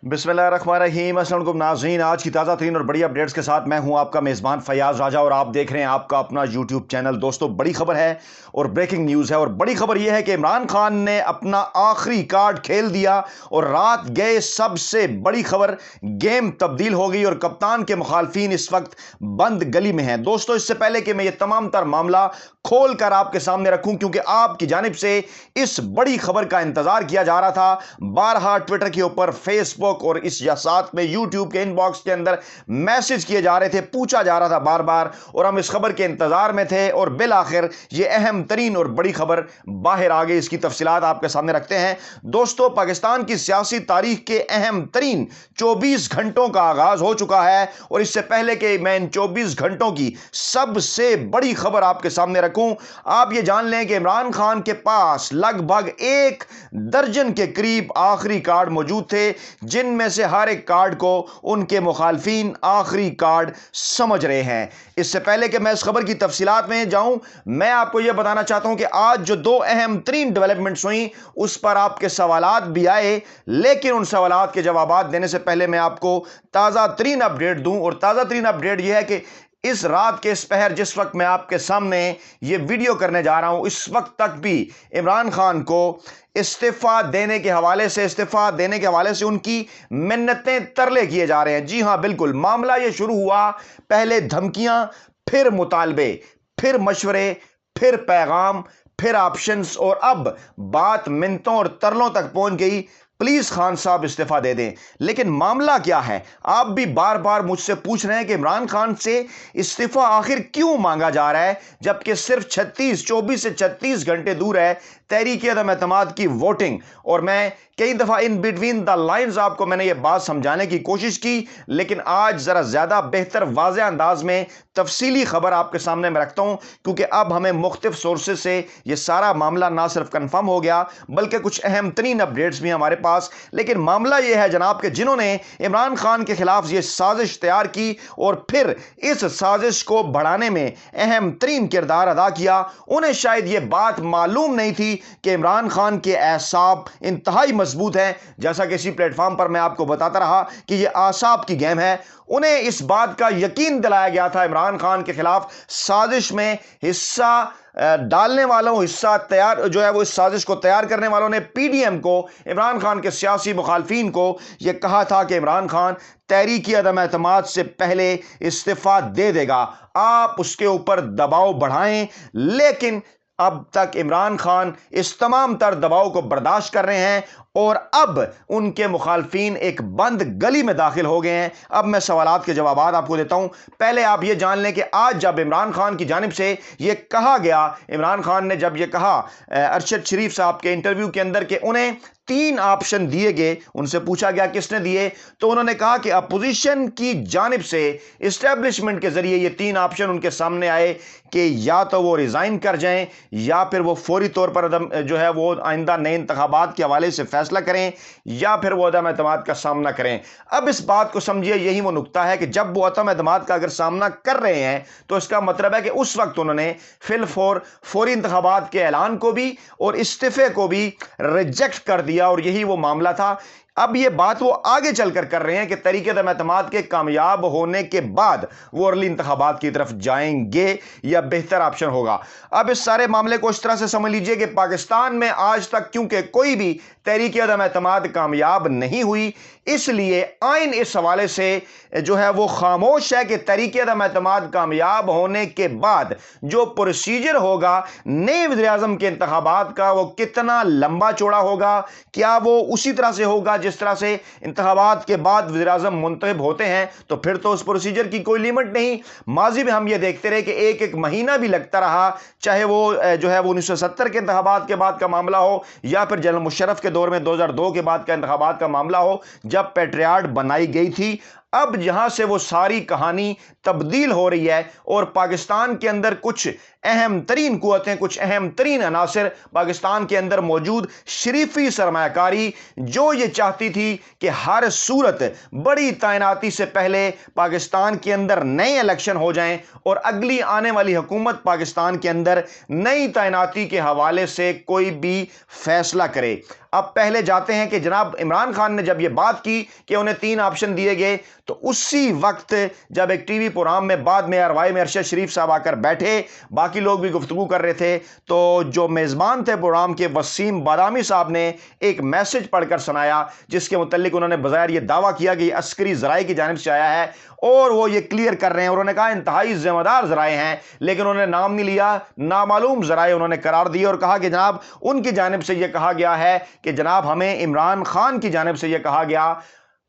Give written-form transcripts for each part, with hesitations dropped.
बिस्मिल्लाहिर्रहमानिर्रहीम। अस्सलाम वालेकुम नाज़रीन, आज की ताज़ा तरीन और बड़ी अपडेट्स के साथ मैं हूं आपका मेज़बान फयाज़ राजा और आप देख रहे हैं आपका अपना यूट्यूब चैनल। दोस्तों, बड़ी खबर है और ब्रेकिंग न्यूज़ है, और बड़ी खबर यह है कि इमरान खान ने अपना आखिरी कार्ड खेल दिया और रात गए सबसे बड़ी खबर, गेम तब्दील हो गई और कप्तान के मुखालफिन इस वक्त बंद गली में हैं। दोस्तों, इससे पहले कि मैं ये तमाम तर मामला खोल कर आपके सामने रखूं, क्योंकि आपकी जानिब से इस बड़ी खबर का इंतजार किया जा रहा था, बारहा ट्विटर के ऊपर, फेसबुक और इस या साथ में यूट्यूब के इनबॉक्स के अंदर मैसेज किए जा रहे थे, पूछा जा रहा था बार बार, और हम इस खबर के इंतजार में थे और बिल आखिर ये अहम तरीन और बड़ी खबर बाहर आ गई। इसकी तफसीलात आपके सामने रखते हैं। दोस्तों, पाकिस्तान की सियासी तारीख के अहम तरीन 24 घंटों का आगाज हो चुका है, और इससे पहले कि मैं इन 24 घंटों की सबसे बड़ी खबर आपके सामने रखूं, आप ये जान लें कि इमरान खान के पास लगभग 1 दर्जन के करीब आखिरी कार्ड मौजूद थे, जिनमें से हर एक कार्ड को उनके मुखालफिन आखिरी कार्ड समझ रहे हैं। इससे पहले कि मैं इस खबर की तफसीलात में जाऊं, मैं आपको यह बताना चाहता हूं कि आज जो 2 अहम तरीन डेवलपमेंट्स हुई, उस पर आपके सवालात भी आए, लेकिन उन सवालात के जवाब देने से पहले मैं आपको ताज़ा तरीन अपडेट दूं। और ताज़ा तरीन अपडेट यह है कि इस रात के इस पहर, जिस वक्त मैं आपके सामने ये वीडियो करने जा रहा हूं, इस वक्त तक भी इमरान खान को इस्तीफा देने के हवाले से उनकी मिन्नतें तरले किए जा रहे हैं। जी हां, बिल्कुल, मामला ये शुरू हुआ, पहले धमकियां, फिर मुतालबे, फिर मशवरे, फिर पैगाम, फिर ऑप्शंस, और अब बात मिन्नतों और तरलों तक पहुंच गई, प्लीज खान साहब इस्तीफा दे दें। लेकिन मामला क्या है? आप भी बार बार मुझसे पूछ रहे हैं कि इमरान खान से इस्तीफा आखिर क्यों मांगा जा रहा है, जबकि सिर्फ 24 से 36 घंटे दूर है तहरीक अदम एतमाद की वोटिंग। और मैं कई दफा इन बिटवीन द लाइन्स आपको मैंने ये बात समझाने की कोशिश की, लेकिन आज जरा ज्यादा बेहतर वाज़ेह अंदाज में तफसीली खबर आपके सामने मैं रखता हूं, क्योंकि अब हमें मुख्तलिफ सोर्सेज से ये सारा मामला ना सिर्फ कंफर्म हो गया, बल्कि कुछ अहम तरीन अपडेट्स भी हमारे पास। लेकिन मामला यह है जनाब कि जिन्होंने इमरान खान के खिलाफ ये साजिश तैयार की और फिर इस साजिश को बढ़ाने में अहम तरीन किरदार अदा किया, उन्हें शायद ये बात मालूम नहीं थी कि इमरान खान के एसाब इंतहाई मजबूत हैं। जैसा कि इसी प्लेटफॉर्म पर मैं आपको बताता रहा कि ये आसाब की गेम है, उन्हें इस बात का यकीन दिलाया गया था इमरान खान के खिलाफ साजिश में हिस्सा डालने वालों, हिस्सा तैयार जो है वो इस साजिश को तैयार करने वालों ने पीडीएम को, इमरान खान के सियासी मुखालफिन को यह कहा था कि इमरान खान तहरीक अदम एतमाद से पहले इस्तीफा दे देगा, आप उसके ऊपर दबाव बढ़ाएं। लेकिन अब तक इमरान खान इस तमाम तर दबाव को बर्दाश्त कर रहे हैं और अब उनके मुखालफिन एक बंद गली में दाखिल हो गए हैं। अब मैं सवालात के जवाब आपको देता हूं। पहले आप यह जान लें कि आज जब इमरान खान की जानिब से यह कहा गया, इमरान खान ने जब यह कहा अरशद शरीफ साहब के इंटरव्यू के अंदर कि उन्हें 3 ऑप्शन दिए गए, उनसे पूछा गया किसने दिए, तो उन्होंने कहा कि अपोजिशन की जानिब से इस्टेब्लिशमेंट के जरिए ये 3 ऑप्शन उनके सामने आए कि या तो वो रिजाइन कर जाएं, या फिर वो फौरी तौर पर जो है वो आइंदा नए इंतखाबात के हवाले से फैसला करें, या फिर वो अदम एतमाद का सामना करें। अब इस बात को समझिए, यही वो नुक्ता है कि जब वो अदम एतमाद का अगर सामना कर रहे हैं, तो इसका मतलब है कि उस वक्त उन्होंने फौरी इंतखाबात के ऐलान को भी और इस्तीफे को भी रिजेक्ट कर दिया, और यही वो मामला था। अब ये बात वो आगे चलकर कर रहे हैं कि तहरीक अदम एतमाद के कामयाब होने के बाद वो अर्ली इंतखाबात की तरफ जाएंगे, या बेहतर ऑप्शन होगा। अब इस सारे मामले को इस तरह से समझ लीजिए कि पाकिस्तान में आज तक क्योंकि कोई भी तहरीक अदम एतमाद कामयाब नहीं हुई, इसलिए आइन इस हवाले से जो है वो खामोश है कि तहरीक अदम एतमाद कामयाब होने के बाद जो प्रोसीजर होगा नए वज़ीर-ए-आज़म के इंतखाबात का, वो कितना लंबा चौड़ा होगा, क्या वो उसी तरह से होगा जिस तरह से इंतखाबात के बाद वज़ीर-ए-आज़म मुंतखब होते हैं, तो फिर तो उस प्रोसीजर की कोई लिमिट नहीं। माजी में हम ये देखते रहे कि एक एक महीना भी लगता रहा, चाहे वो जो है वो 1970 के इंतखाबात के बाद का मामला हो, या फिर जनरल मुशर्रफ के दौर में 2002 के बाद का इंतखाबात का मामला हो, जब पेट्रियाट बनाई गई थी। اب یہاں سے وہ ساری کہانی تبدیل ہو رہی ہے اور پاکستان کے اندر کچھ اہم ترین قوتیں، کچھ اہم ترین عناصر پاکستان کے اندر موجود شریفی سرمایہ کاری جو یہ چاہتی تھی کہ ہر صورت بڑی تعیناتی سے پہلے پاکستان کے اندر نئے الیکشن ہو جائیں اور اگلی آنے والی حکومت پاکستان کے اندر نئی تعیناتی کے حوالے سے کوئی بھی فیصلہ کرے۔ اب پہلے جاتے ہیں کہ جناب عمران خان نے جب یہ بات کی کہ انہیں 3 آپشن دیے گئے تو اسی وقت جب ایک ٹی وی پروگرام میں بعد میں RY میں ارشد شریف صاحب آ کر بیٹھے، باقی لوگ بھی گفتگو کر رہے تھے، تو جو میزبان تھے پروگرام کے وسیم بادامی صاحب نے ایک میسج پڑھ کر سنایا جس کے متعلق انہوں نے بظاہر یہ دعویٰ کیا کہ یہ عسکری ذرائع کی جانب سے آیا ہے اور وہ یہ کلیئر کر رہے ہیں۔ انہوں نے کہا انتہائی ذمہ دار ذرائع ہیں، لیکن انہوں نے نام نہیں لیا، نامعلوم ذرائع انہوں نے قرار دی اور کہا کہ جناب ان کی جانب سے یہ کہا گیا ہے کہ جناب ہمیں عمران خان کی جانب سے یہ کہا گیا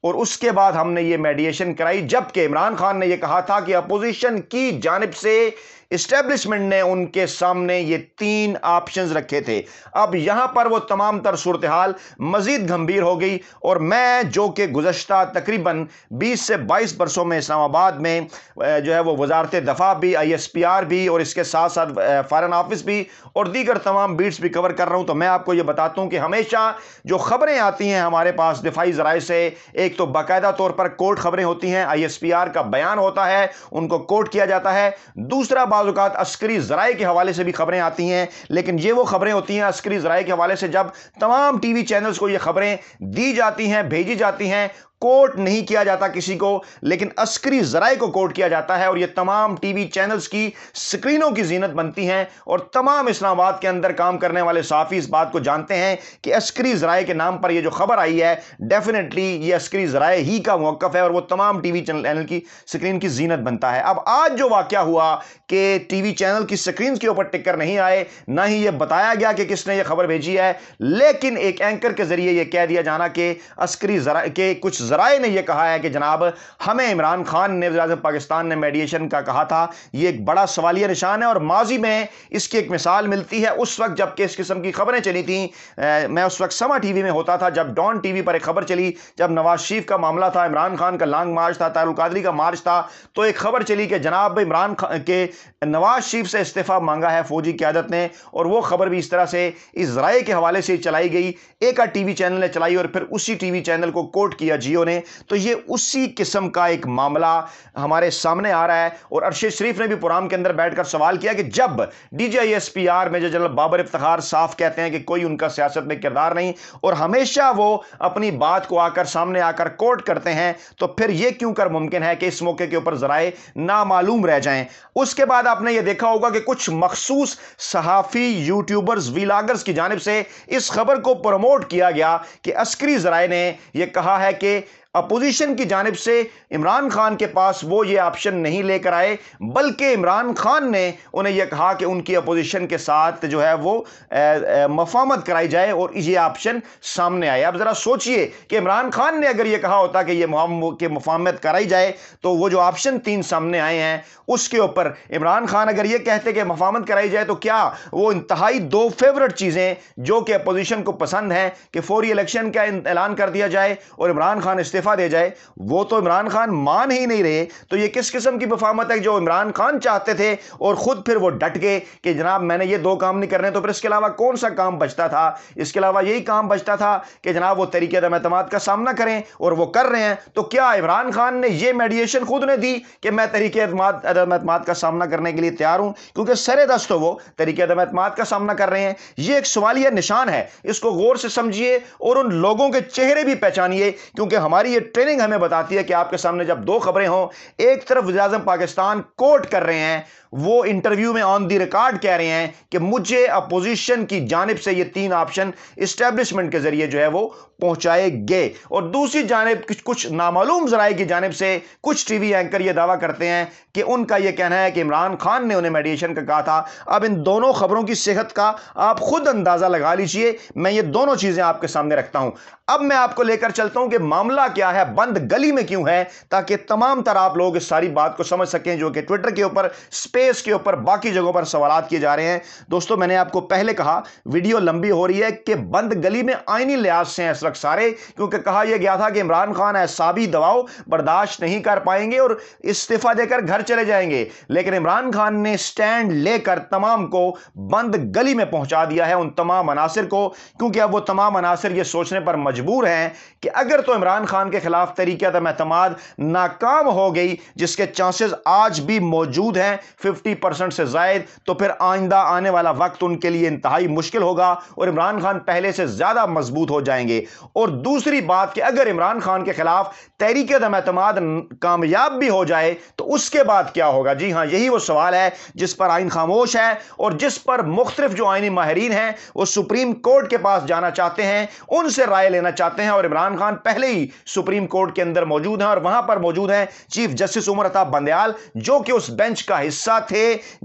اور اس کے بعد ہم نے یہ میڈیشن کرائی، جبکہ عمران خان نے یہ کہا تھا کہ اپوزیشن کی جانب سے اسٹیبلشمنٹ نے ان کے سامنے یہ 3 آپشنز رکھے تھے۔ اب یہاں پر وہ تمام تر صورتحال مزید گھمبیر ہو گئی اور میں جو کہ گزشتہ تقریباً 20 سے 22 برسوں میں اسلام آباد میں جو ہے وہ وزارت دفاع بھی، ISPR بھی اور اس کے ساتھ ساتھ فارن آفس بھی اور دیگر تمام بیٹس بھی کور کر رہا ہوں، تو میں آپ کو یہ بتاتا ہوں کہ ہمیشہ جو خبریں آتی ہیں ہمارے پاس دفاعی ذرائع سے، ایک تو باقاعدہ طور پر کوٹ خبریں ہوتی ہیں، ISPR کا بیان ہوتا ہے، ان کو کوٹ کیا جاتا ہے، دوسرا بعض اوقات عسکری ذرائع کے حوالے سے بھی خبریں آتی ہیں، لیکن یہ وہ خبریں ہوتی ہیں عسکری ذرائع کے حوالے سے جب تمام ٹی وی چینلز کو یہ خبریں دی جاتی ہیں، بھیجی جاتی ہیں، کوٹ نہیں کیا جاتا کسی کو، لیکن عسکری ذرائع کو کوٹ کیا جاتا ہے اور یہ تمام ٹی وی چینلز کی سکرینوں کی زینت بنتی ہیں اور تمام اسلام آباد کے اندر کام کرنے والے صحافی اس بات کو جانتے ہیں کہ عسکری ذرائع کے نام پر یہ جو خبر آئی ہے ڈیفینیٹلی یہ عسکری ذرائع ہی کا موقف ہے اور وہ تمام ٹی وی چینل کی سکرین کی زینت بنتا ہے۔ اب آج جو واقعہ ہوا کہ ٹی وی چینل کی سکرینز کے اوپر ٹکر نہیں آئے، نہ ہی یہ بتایا گیا کہ کس نے یہ خبر بھیجی ہے، لیکن ایک اینکر کے ذریعے یہ کہہ دیا جانا کہ عسکری ذرائع کے کچھ ذرائع نے یہ کہا ہے کہ جناب ہمیں عمران خان نے، وزیر اعظم پاکستان نے میڈیشن کا کہا تھا۔ یہ ایک بڑا سوالیہ نشان ہے اور ماضی میں اس کی ایک مثال ملتی ہے اس وقت جب کہ اس قسم کی خبریں چلی تھیں۔ میں اس وقت سما ٹی وی میں ہوتا تھا جب ڈان ٹی وی پر ایک خبر چلی، جب نواز شریف کا معاملہ تھا، عمران خان کا لانگ مارچ تھا، طاہر القادری کا مارچ تھا، تو ایک خبر چلی کہ جناب عمران خان کے نواز شریف سے استعفیٰ مانگا ہے فوجی قیادت نے، اور وہ خبر بھی اس طرح سے اس ذرائع کے حوالے سے چلائی گئی، ایک ٹی وی چینل نے چلائی اور پھر اسی ٹی وی چینل کو کوٹ کیا جیو نے۔ تو یہ اسی قسم کا ایک معاملہ ہمارے سامنے آ رہا ہے اور ارشد شریف نے بھی پروگرام کے اندر بیٹھ کر سوال کیا کہ جب DG ISPR major general Babar Iftikhar صاف کہتے ہیں کہ کوئی ان کا سیاست میں کردار نہیں اور ہمیشہ وہ اپنی بات کو سامنے آ کر کوٹ کرتے ہیں، تو پھر یہ کیوں کر ممکن ہے کہ اس موقع کے اوپر ذرائع نامعلوم رہ جائیں؟ اس کے بعد آپ نے یہ دیکھا ہوگا کہ کچھ مخصوص صحافی، یوٹیوبرز، ویلاگرز کی جانب سے اس خبر کو پروموٹ کیا گیا کہ عسکری ذرائع نے یہ کہا ہے کہ اپوزیشن کی جانب سے عمران خان کے پاس وہ یہ آپشن نہیں لے کر آئے، بلکہ عمران خان نے انہیں یہ کہا کہ ان کی اپوزیشن کے ساتھ جو ہے وہ مفاہمت کرائی جائے اور یہ آپشن سامنے آئے۔ اب ذرا سوچئے کہ عمران خان نے اگر یہ کہا ہوتا کہ یہ مفاہمت کرائی جائے تو وہ جو آپشن 3 سامنے آئے ہیں اس کے اوپر عمران خان اگر یہ کہتے کہ مفاہمت کرائی جائے تو کیا وہ انتہائی 2 فیورٹ چیزیں جو کہ اپوزیشن کو پسند ہیں کہ فوری الیکشن کا اعلان کر دیا جائے اور عمران خان استعفیٰ دے جائے، وہ تو عمران خان مان ہی نہیں رہے، تو یہ کس قسم کی مفاہمت ہے جو عمران خان چاہتے تھے اور خود پھر وہ ڈٹ گئے کہ جناب میں نے یہ 2 کام نہیں کرنے، تو پھر اس کے علاوہ کون سا کام بچتا تھا؟ اس کے علاوہ یہی کام بچتا تھا کہ جناب وہ تحریک عدم اعتماد کا سامنا کریں اور وہ کر رہے ہیں۔ تو کیا عمران خان نے یہ میڈیشن خود نے دی کہ میں تحریک عدم اعتماد کا سامنا کرنے کے لیے تیار ہوں، کیونکہ سر دست تو وہ تحریک عدم اعتماد کا سامنا کر رہے ہیں؟ یہ ایک سوالیہ نشان ہے، اس کو غور سے سمجھیے اور ان لوگوں کے چہرے بھی پہچانیے، کیونکہ ہماری یہ ٹریننگ ہمیں بتاتی ہے کہ آپ کے سامنے جب 2 خبریں ہوں، ایک طرف وزیر اعظم پاکستان کوٹ کر رہے ہیں، وہ انٹرویو میں آن دی ریکارڈ کہہ رہے ہیں کہ مجھے اپوزیشن کی جانب سے یہ 3 آپشن اسٹیبلشمنٹ کے ذریعے جو ہے وہ پہنچائے گئے، اور دوسری جانب کچھ نامعلوم ذرائع کی جانب سے کچھ ٹی وی اینکر یہ دعویٰ کرتے ہیں کہ ان کا یہ کہنا ہے کہ عمران خان نے انہیں میڈیشن کا کہا تھا۔ اب ان دونوں خبروں کی صحت کا آپ خود اندازہ لگا لیجئے، میں یہ دونوں چیزیں آپ کے سامنے رکھتا ہوں۔ اب میں آپ کو لے کر چلتا ہوں کہ معاملہ کیا ہے، بند گلی میں کیوں ہے، تاکہ تمام تر آپ لوگ اس ساری بات کو سمجھ سکیں جو کہ ٹویٹر کے اوپر फेस के ऊपर बाकी जगहों पर सवालात किए जा रहे हैं। दोस्तों मैंने आपको पहले कहा वीडियो लंबी हो रही है कि बंद गली में आईनी लिहाज से इस वक्त सारे, क्योंकि कहा यह गया था कि इमरान खान ऐसाबी दबाव बर्दाश्त नहीं कर पाएंगे और इस्तीफा देकर घर चले जाएंगे, लेकिन इमरान खान ने स्टैंड लेकर तमाम को बंद गली में पहुंचा दिया है, उन तमाम अनासिर को, क्योंकि अब वो तमाम अनासिर ये सोचने पर मजबूर हैं कि अगर तो इमरान खान के खिलाफ तहरीक-ए-एतमाद नाकाम हो गई, जिसके चांसेस आज भी मौजूद हैं 50% से जायद, तो फिर आइंदा आने वाला वक्त उनके लिए इंतहाई मुश्किल होगा और इमरान खान पहले से ज्यादा मजबूत हो जाएंगे। और दूसरी बात कि अगर इमरान खान के खिलाफ तहरीक-ए-एतमाद कामयाब भी हो जाए तो उसके बाद क्या होगा? जी हां, यही वो सवाल है जिस पर आइन खामोश है और जिस पर मुख्तलिफ जो आइनी माहिरीन हैं वो सुप्रीम कोर्ट के पास जाना चाहते हैं, उनसे राय लेना चाहते हैं। और इमरान खान पहले ही सुप्रीम कोर्ट के अंदर मौजूद हैं और वहां पर मौजूद हैं चीफ जस्टिस उमर अता बंदयाल, जो कि उस बेंच का हिस्सा थे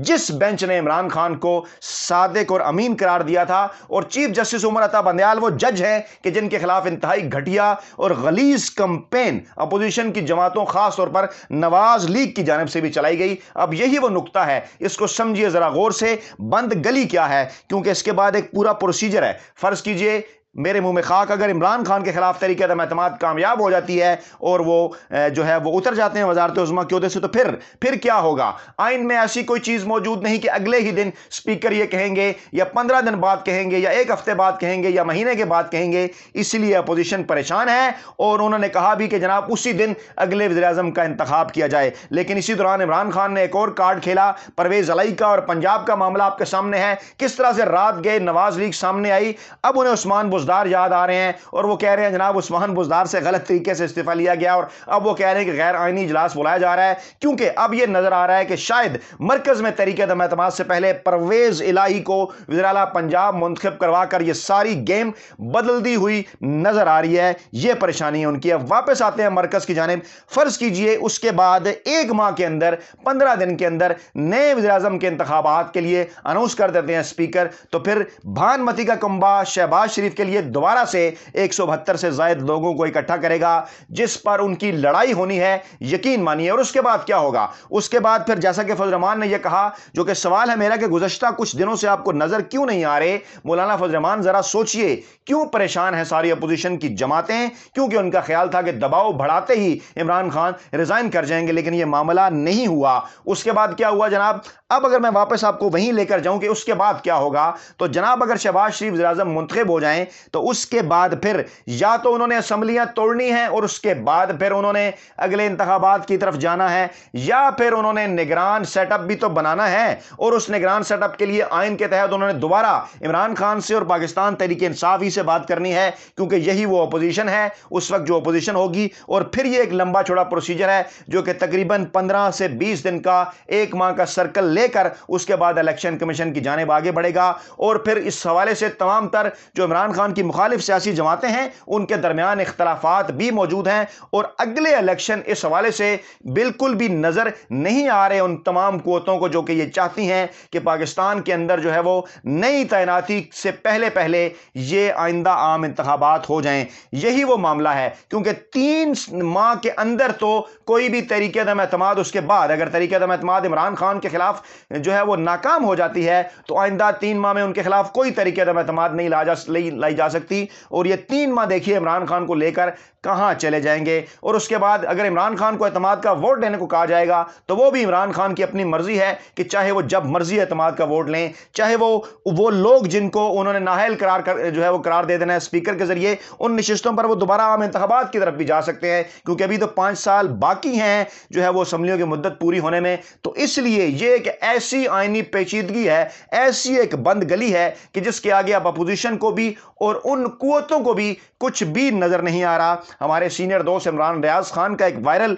जिस बेंच ने इमरान खान को सादिक और अमीन करार दिया था। और चीफ जस्टिस उमर अता बंदयाल वो जज हैं कि जिनके खिलाफ इंतहाई घटिया और गलीज कंपेन अपोजिशन की जमातों, खास तौर पर नवाज लीग की जानिब से भी चलाई गई। अब यही वो नुक्ता है, इसको समझिए जरा गौर से। बंद गली क्या है? क्योंकि इसके बाद एक पूरा प्रोसीजर है। फर्ज कीजिए मेरे मुंह में खाक, अगर इमरान खान के खिलाफ तहरीक-ए-एतमाद कामयाब हो जाती है और वो जो है वो उतर जाते हैं वज़ारत-ए-उज़्मा के ओहदे से, तो फिर क्या होगा? आइन में ऐसी कोई चीज मौजूद नहीं कि अगले ही दिन स्पीकर ये कहेंगे या 15 दिन बाद कहेंगे या एक हफ्ते बाद कहेंगे या महीने के बाद कहेंगे। इसलिए अपोजिशन परेशान है और उन्होंने कहा भी कि जनाब उसी दिन अगले वज़ीर-ए-आज़म का इंतखाब किया जाए। लेकिन इसी दौरान इमरान खान ने एक और कार्ड खेला, परवेज अलाई का, और पंजाब का मामला आपके सामने है। किस तरह से रात गए नवाज लीग सामने आई। अब उन्हें उस्मान बुज़दार याद आ रहे हैं और वो कह रहे हैं जनाब उस्मान बुज़दार से गलत तरीके से इस्तीफा लिया गया और अब वो कह रहे हैं कि गैर आईनी इजलास बुलाया जा रहा है, क्योंकि अब ये नजर आ रहा है कि शायद मरकज में तहरीक-ए-एतमाद से पहले परवेज इलाही को वज़ीर आला पंजाब मुंतखब करवा कर ये सारी गेम बदलती हुई नजर आ रही है। ये परेशानी है उनकी। अब वापस आते हैं मरकज की जानिब। फर्ज कीजिए उसके बाद एक माह के अंदर, 15 दिन के अंदर नए वज़ीर-ए-आज़म के इंतखाबात के लिए अनाउंस कर देते हैं स्पीकर, तो फिर भानमती का कुंबा शहबाज शरीफ के लिए दोबारा से 172 से ज्यादा लोगों को इकट्ठा करेगा, जिस पर उनकी लड़ाई होनी है, यकीन मानिए। और उसके बाद क्या होगा? उसके बाद फिर जैसा कि फजल रहमान ने यह कहा, जो कि सवाल है मेरा कि गुज़श्ता कुछ दिनों से आपको नजर क्यों नहीं आ रहे मौलाना फजल रहमान, जरा सोचिए क्यों परेशान है सारी अपोजिशन की जमातें? क्योंकि उनका ख्याल था कि दबाव बढ़ाते ही इमरान खान रिजाइन कर जाएंगे, लेकिन यह मामला नहीं हुआ। उसके बाद क्या हुआ जनाब? अब अगर मैं वापस आपको वहीं लेकर जाऊं कि उसके बाद क्या होगा, तो जनाब अगर शहबाज शरीफ वज़ीर-ए-आज़म मुंतखब हो जाएं तो उसके बाद फिर या तो उन्होंने असम्बलियां तोड़नी है और उसके बाद फिर उन्होंने अगले इंतखाबात की तरफ जाना है, या फिर उन्होंने निगरान सेटअप भी तो बनाना है और उस निगरान सेटअप के लिए आइन के तहत उन्होंने दोबारा इमरान खान से और पाकिस्तान तहरीक इंसाफ ही से बात करनी है, क्योंकि यही वो अपोजिशन है उस वक्त जो अपोजिशन होगी। और फिर ये एक लंबा चौड़ा प्रोसीजर है जो कि तकरीबन 15 से 20 दिन का, एक माह का सर्कल लेकर उसके बाद इलेक्शन कमीशन की जानिब आगे बढ़ेगा। और फिर इस हवाले से तमाम तर जो इमरान खान की मुखालिफ सियासी जमातें हैं उनके दरमियान इख्तलाफात भी मौजूद हैं और अगले इलेक्शन इस हवाले से बिल्कुल भी नजर नहीं आ रहे उन तमाम कुव्वतों को जो कि ये चाहती हैं कि पाकिस्तान के अंदर जो है वो नई तैनाती से पहले पहले ये आइंदा आम इंतखाबात हो जाएं। यही वो मामला है, क्योंकि 3 माह के अंदर तो कोई भी तहरीक-ए-एतमाद, उसके बाद अगर तहरीक-ए-एतमाद इमरान खान के खिलाफ जो है वो नाकाम हो जाती है तो आइंदा 3 माह में उनके खिलाफ कोई तहरीक-ए-एतमाद नहीं लाई जा सकती। और ये 3 माह देखिए इमरान खान को लेकर कहां चले जाएंगे। और उसके बाद अगर इमरान खान को एतमाद का वोट देने को कहा जाएगा तो वो भी इमरान खान की अपनी मर्जी है कि चाहे वो जब मर्जी एतमाद का वोट लें, चाहे वो लोग जिनको उन्होंने नाहल जो है वो करार दे देना है स्पीकर के जरिए, उन नशिस्तों पर वो दोबारा आम इंतखाबात की तरफ भी जा सकते हैं, क्योंकि अभी तो 5 साल बाकी हैं जो है वो असम्बलियों की मुद्दत पूरी होने में। तो इसलिए ये एक ऐसी आईनी पेचीदगी है, ऐसी एक बंद गली है कि जिसके आगे अब अपोजिशन को भी और उन कुव्वतों को भी कुछ भी नजर नहीं आ रहा। हमारे सीनियर दोस्त इमरान रियाज खान का एक वायरल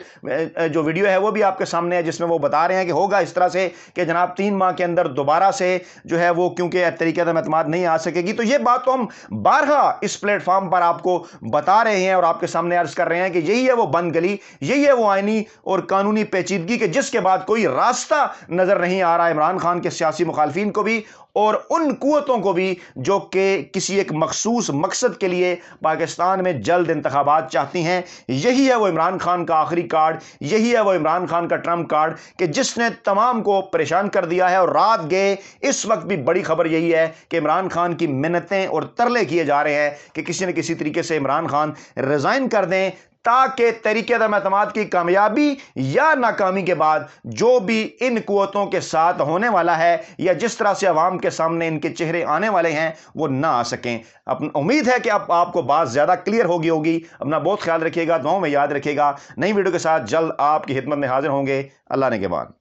जो वीडियो है वो भी आपके सामने है, जिसमें वो बता रहे हैं कि होगा इस तरह से कि जनाब 3 माह के अंदर दोबारा से जो है वो, क्योंकि तहरीक-ए-एतमाद नहीं आ सकेगी। तो ये बात तो हम बारहा इस प्लेटफॉर्म पर आपको बता रहे हैं और आपके सामने अर्ज कर रहे हैं कि यही है वो बंद गली, यही है वो आईनी और कानूनी पेचीदगी के जिसके बाद कोई रास्ता नजर नहीं आ रहा इमरान खान के सियासी मुखालफिन को भी اور उन कुव्वतों को भी जो कि किसी एक मखसूस मकसद के लिए पाकिस्तान में जल्द इंतखाबात चाहती हैं। यही है वो इमरान खान का आखिरी कार्ड, यही है वो इमरान खान का ट्रम्प कार्ड कि जिसने तमाम को परेशान कर दिया है। और रात गए इस वक्त भी बड़ी खबर यही है कि इमरान खान की मिन्नतें और तरले किए जा रहे हैं कि किसी न किसी तरीके से इमरान खान रिजाइन कर दें, ताकि तहरीक-ए-एतमाद की कामयाबी या नाकामी के बाद जो भी इन कुव्वतों के साथ होने वाला है या जिस तरह से अवाम के सामने इनके चेहरे आने वाले हैं वो ना आ सकें। उम्मीद है कि अब आपको बात ज़्यादा क्लियर होगी। अपना बहुत ख्याल रखिएगा, दुआओं में याद रखिएगा। नई वीडियो के साथ जल्द आपकी खिदमत में हाजिर होंगे। अल्लाह ने के बाद।